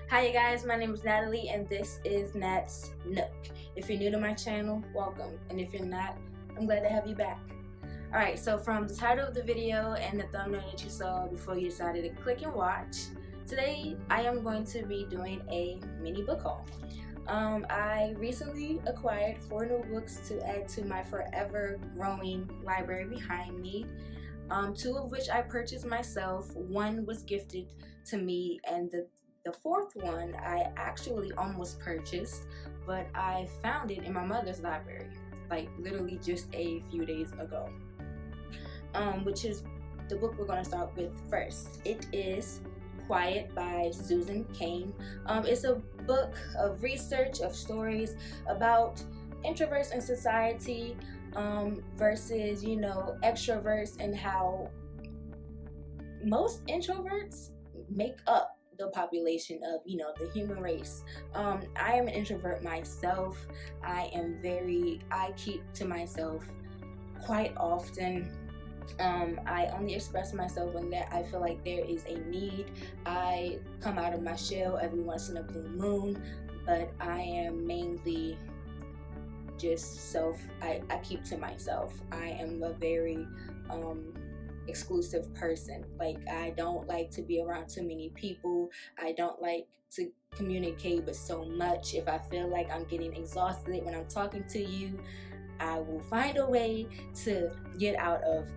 Hi you guys, my name is Natalie and this is Nat'sNook. If you're new to my channel, welcome. And if you're not, I'm glad to have you back. Alright, so from the title of the video and the thumbnail that you saw before you decided to click and watch, today I am going to be doing a mini book haul. I recently acquired 4 new books to add to my forever growing library behind me. 2 of which I purchased myself. 1 was gifted to me, and the 4th one I actually almost purchased, but I found it in my mother's library, like literally just a few days ago. Which is the book we're going to start with first. It is Quiet by Susan Cain. It's a book of research, of stories about introverts in society versus, extroverts, and how most introverts make up the population of, the human race. I am an introvert myself. I keep to myself quite often. I only express myself when I feel like there is a need. I come out of my shell every once in a blue moon, but I am mainly just I keep to myself. I am a very exclusive person. Like, I don't like to be around too many people. I don't like to communicate with so much. If I feel like I'm getting exhausted when I'm talking to you, I will find a way to get out of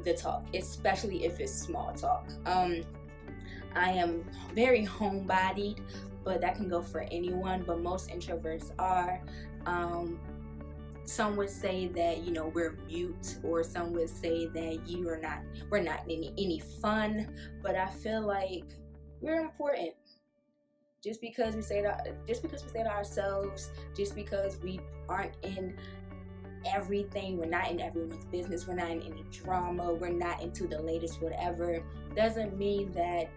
the talk, especially if it's small talk. I am very homebodied, but that can go for anyone, but most introverts are. Some would say that we're mute, or some would say that we're not any fun, but I feel like we're important. Just because we say to ourselves, just because we aren't in everything, we're not in everyone's business, we're not in any drama, we're not into the latest whatever, doesn't mean that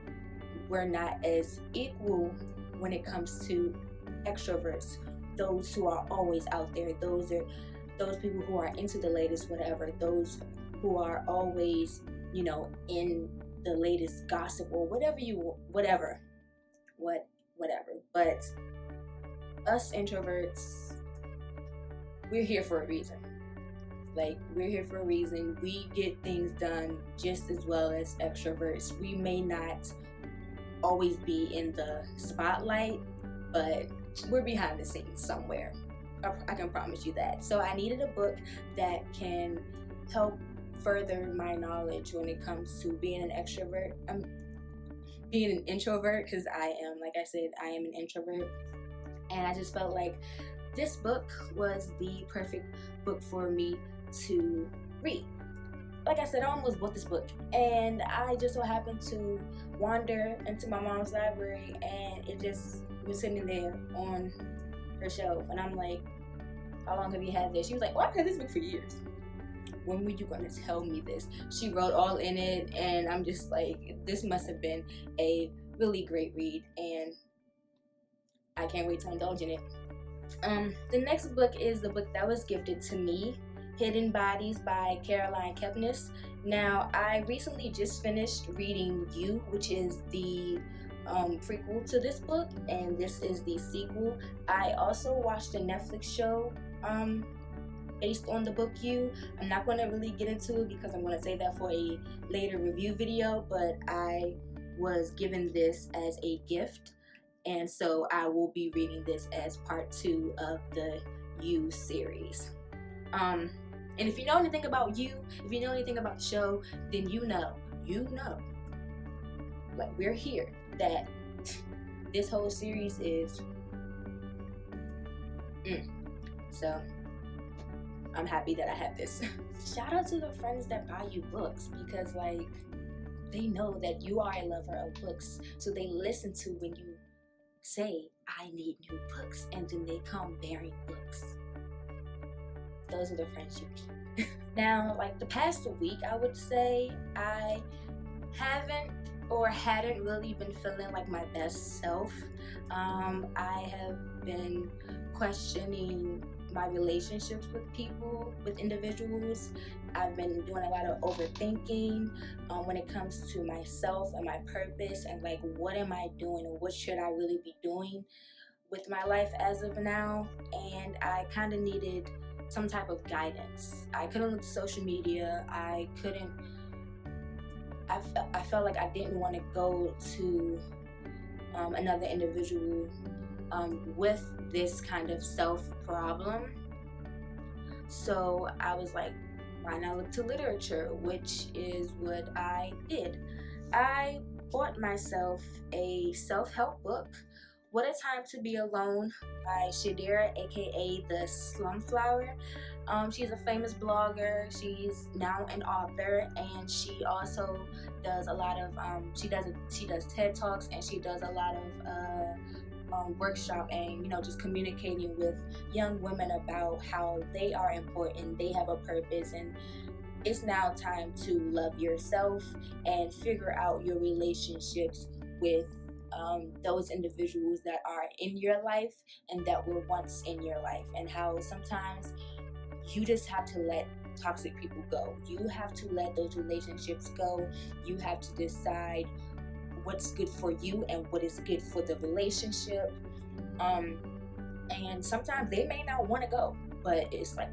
we're not as equal when it comes to extroverts. Those who are always out there, those people who are into the latest whatever, those who are always in the latest gossip or whatever. But us introverts, we're here for a reason. Like, we're here for a reason. We get things done just as well as extroverts. We may not always be in the spotlight, but we're behind the scenes somewhere. I can promise you that. So I needed a book that can help further my knowledge when it comes to being an extrovert. Being an introvert, because like I said, I am an introvert. And I just felt like this book was the perfect book for me to read. Like I said, I almost bought this book, and I just so happened to wander into my mom's library, and it just was sitting there on her shelf. And I'm like, how long have you had this? She was like, well, I've had this book for years. When were you going to tell me this? She wrote all in it, and I'm just like, this must have been a really great read, and I can't wait to indulge in it. The next book is the book that was gifted to me, Hidden Bodies by Caroline Kepnes. Now, I recently just finished reading You, which is the prequel to this book, and this is the sequel. I also watched a Netflix show based on the book You. I'm not going to really get into it because I'm going to save that for a later review video, but I was given this as a gift, and so I will be reading this as part 2 of the You series. And if you know anything about You, if you know anything about the show, then you know, like, we're here, that this whole series is so I'm happy that I have this. Shout out to the friends that buy you books, because like, they know that you are a lover of books, so they listen to when you say, I need new books, and then they come bearing books. Those are the friends you keep. Now, like the past week, I would say I hadn't really been feeling like my best self. I have been questioning my relationships with people, with individuals, I've been doing a lot of overthinking when it comes to myself and my purpose, and like, what am I doing, or what should I really be doing with my life as of now. And I kind of needed some type of guidance. I couldn't look at social media. I felt like I didn't want to go to another individual with this kind of self problem. So I was like, why not look to literature, which is what I did. I bought myself a self-help book, What a Time to Be Alone by Shadira, aka the Slumflower. She's a famous blogger. She's now an author, and she also does a lot of she does TED Talks, and she does a lot of workshop, and just communicating with young women about how they are important, they have a purpose, and it's now time to love yourself and figure out your relationships with those individuals that are in your life and that were once in your life, and how sometimes you just have to let toxic people go. You have to let those relationships go. You have to decide what's good for you and what is good for the relationship. And sometimes they may not want to go, but it's like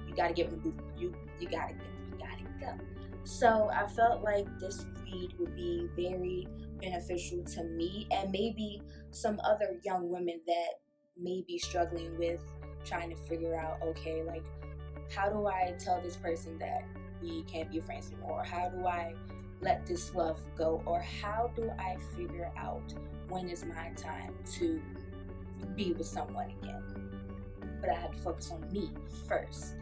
you gotta give them you gotta go. So I felt like this read would be very beneficial to me, and maybe some other young women that may be struggling with trying to figure out, okay, like, how do I tell this person that we can't be friends anymore? How do I let this love go? Or how do I figure out when is my time to be with someone again? But I have to focus on me first.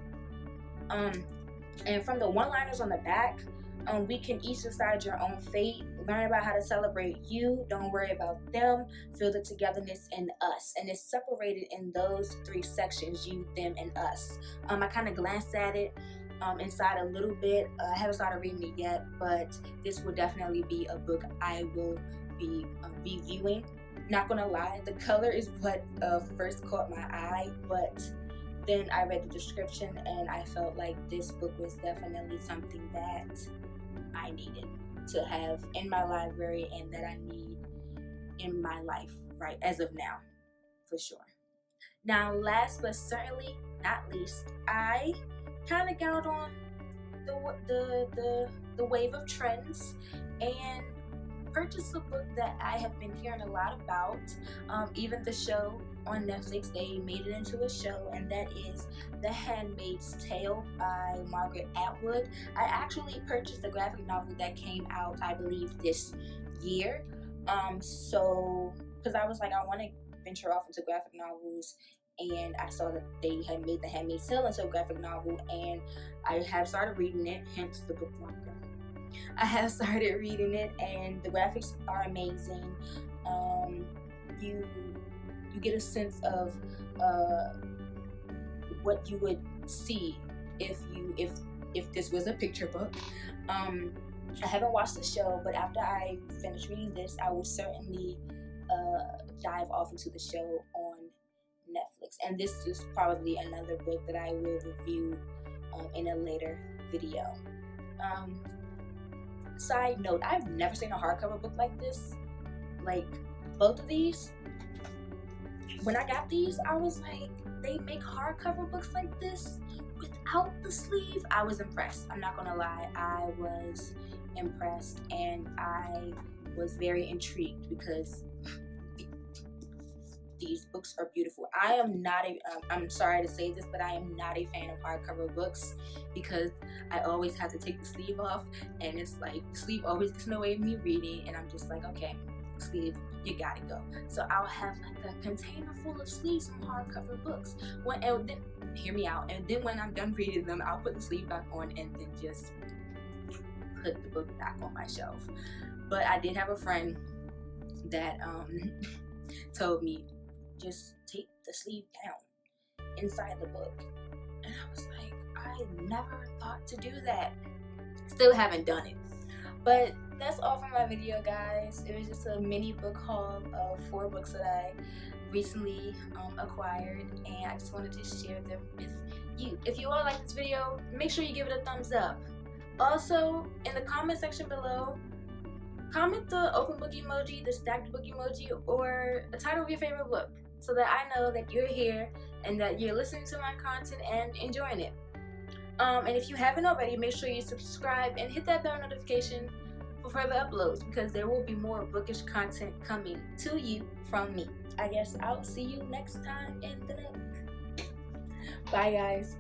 And from the one-liners on the back, we can each decide your own fate. Learn about how to celebrate you. Don't worry about them. Feel the togetherness in us. And it's separated in those 3 sections: you, them, and us. I kind of glanced at it inside a little bit. I haven't started reading it yet, but this will definitely be a book I will be reviewing. Not gonna lie, the color is what first caught my eye, but then I read the description and I felt like this book was definitely something that I needed to have in my library and that I need in my life right as of now, for sure. Now, last but certainly not least, I kind of got on the wave of trends and purchased a book that I have been hearing a lot about. Even the show on Netflix, they made it into a show, and that is The Handmaid's Tale by Margaret Atwood. I actually purchased the graphic novel that came out, I believe, this year. So, because I was like, I want to venture off into graphic novels, and I saw that they had made The Handmaid's Tale into a graphic novel, and I have started reading it, hence the book marker. I have started reading it, and the graphics are amazing. You get a sense of what you would see if this was a picture book. I haven't watched the show, but after I finish reading this, I will certainly dive off into the show on Netflix. And this is probably another book that I will review in a later video. Side note, I've never seen a hardcover book like this. Like, both of these, when I got these, I was like, they make hardcover books like this without the sleeve? I was impressed. I'm not gonna lie, I was impressed, and I was very intrigued because these books are beautiful. I am not I'm sorry to say this, but I am not a fan of hardcover books because I always have to take the sleeve off, and it's like the sleeve always gets in the way of me reading, and I'm just like, okay, sleeve, you gotta go. So I'll have like a container full of sleeves from hardcover books. And then, hear me out, and then when I'm done reading them, I'll put the sleeve back on and then just put the book back on my shelf. But I did have a friend that told me, just take the sleeve down inside the book, and I was like, I never thought to do that. Still haven't done it. But that's all for my video, guys. It was just a mini book haul of 4 books that I recently acquired, and I just wanted to share them with you. If you all like this video, make sure you give it a thumbs up. Also, in the comment section below, comment the open book emoji, the stacked book emoji, or a title of your favorite book, so that I know that you're here and that you're listening to my content and enjoying it. And if you haven't already, make sure you subscribe and hit that bell notification for further uploads, because there will be more bookish content coming to you from me. I guess I'll see you next time in the Nook. Bye guys.